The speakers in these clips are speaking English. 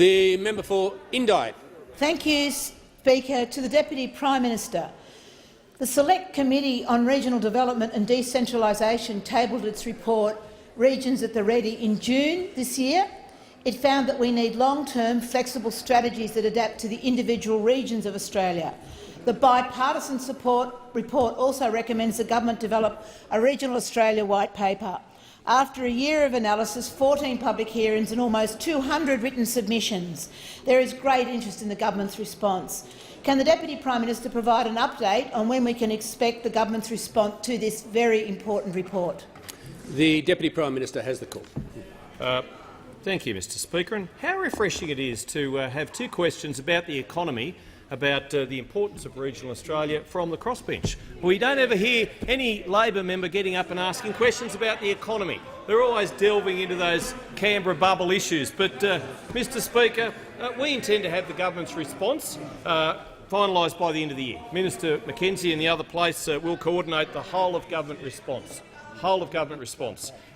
The member for Indi. Thank you, Speaker. To the Deputy Prime Minister. The Select Committee on Regional Development and Decentralisation tabled its report, Regions at the Ready, in June this year. It found that we need long-term, flexible strategies that adapt to the individual regions of Australia. The bipartisan support report also recommends the government develop a Regional Australia White Paper. After a year of analysis, 14 public hearings and almost 200 written submissions, there is great interest in the government's response. Can the Deputy Prime Minister provide an update on when we can expect the government's response to this very important report? The Deputy Prime Minister has the call. Thank you, Mr Speaker. And how refreshing it is to have two questions about the economy, about the importance of regional Australia from the crossbench. We don't ever hear any Labor member getting up and asking questions about the economy. They're always delving into those Canberra bubble issues. But, Mr Speaker, we intend to have the government's response finalised by the end of the year. Minister McKenzie and the other place will coordinate the whole-of-government response.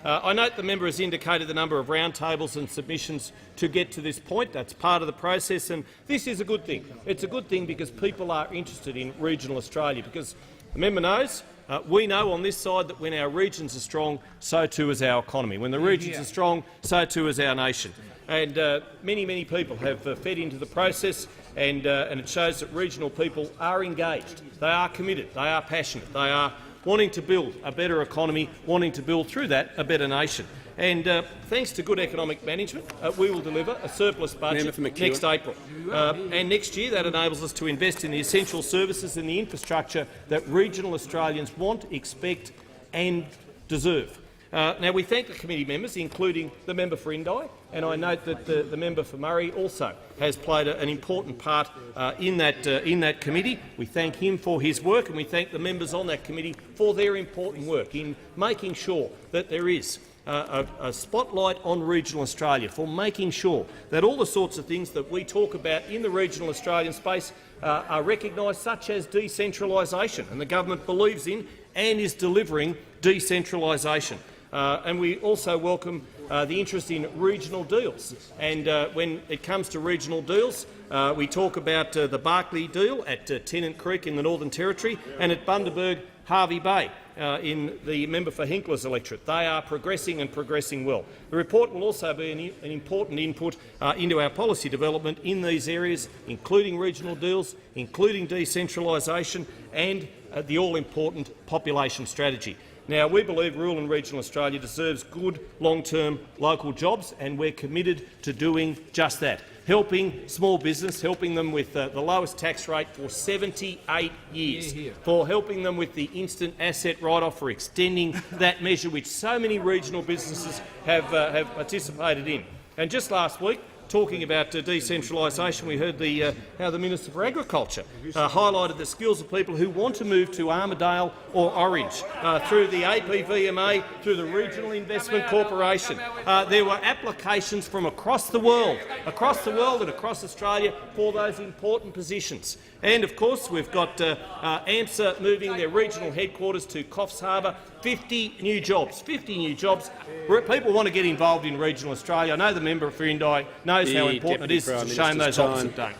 I note the member has indicated the number of roundtables and submissions to get to this point. That's part of the process, and this is a good thing. It's a good thing because people are interested in regional Australia, because the member knows, we know on this side that when our regions are strong, so too is our economy. When the regions are strong, so too is our nation. And many people have fed into the process, and it shows that regional people are engaged. They are committed. They are passionate. They are wanting to build a better economy, wanting to build through that a better nation. And thanks to good economic management, we will deliver a surplus budget next April. And next year that enables us to invest in the essential services and the infrastructure that regional Australians want, expect and deserve. Now, we thank the committee members, including the member for Indi, and I note that the member for Murray also has played an important part in that committee. We thank him for his work, and we thank the members on that committee for their important work in making sure that there is a spotlight on regional Australia, for making sure that all the sorts of things that we talk about in the regional Australian space are recognised, such as decentralisation, and the government believes in and is delivering decentralisation. And we also welcome the interest in regional deals. And when it comes to regional deals, we talk about the Barkly deal at Tennant Creek in the Northern Territory and at Bundaberg Hervey Bay in the member for Hinkler's electorate. They are progressing and progressing well. The report will also be an important input into our policy development in these areas, including regional deals, including decentralisation and the all-important population strategy. Now, we believe rural and regional Australia deserves good long-term local jobs, and we're committed to doing just that, helping small business, helping them with the lowest tax rate for 78 years, for helping them with the instant asset write-off, for extending that measure which so many regional businesses have participated in. And just last week, talking about decentralisation, we heard how the Minister for Agriculture highlighted the skills of people who want to move to Armidale or Orange through the APVMA, through the Regional Investment Corporation. There were applications from across the world and across Australia for those important positions. And of course, we've got AMSA moving their regional headquarters to Coffs Harbour. 50 new jobs. 50 new jobs. People want to get involved in regional Australia. I know the member for Indi knows how important it is. It's a shame those opposite don't.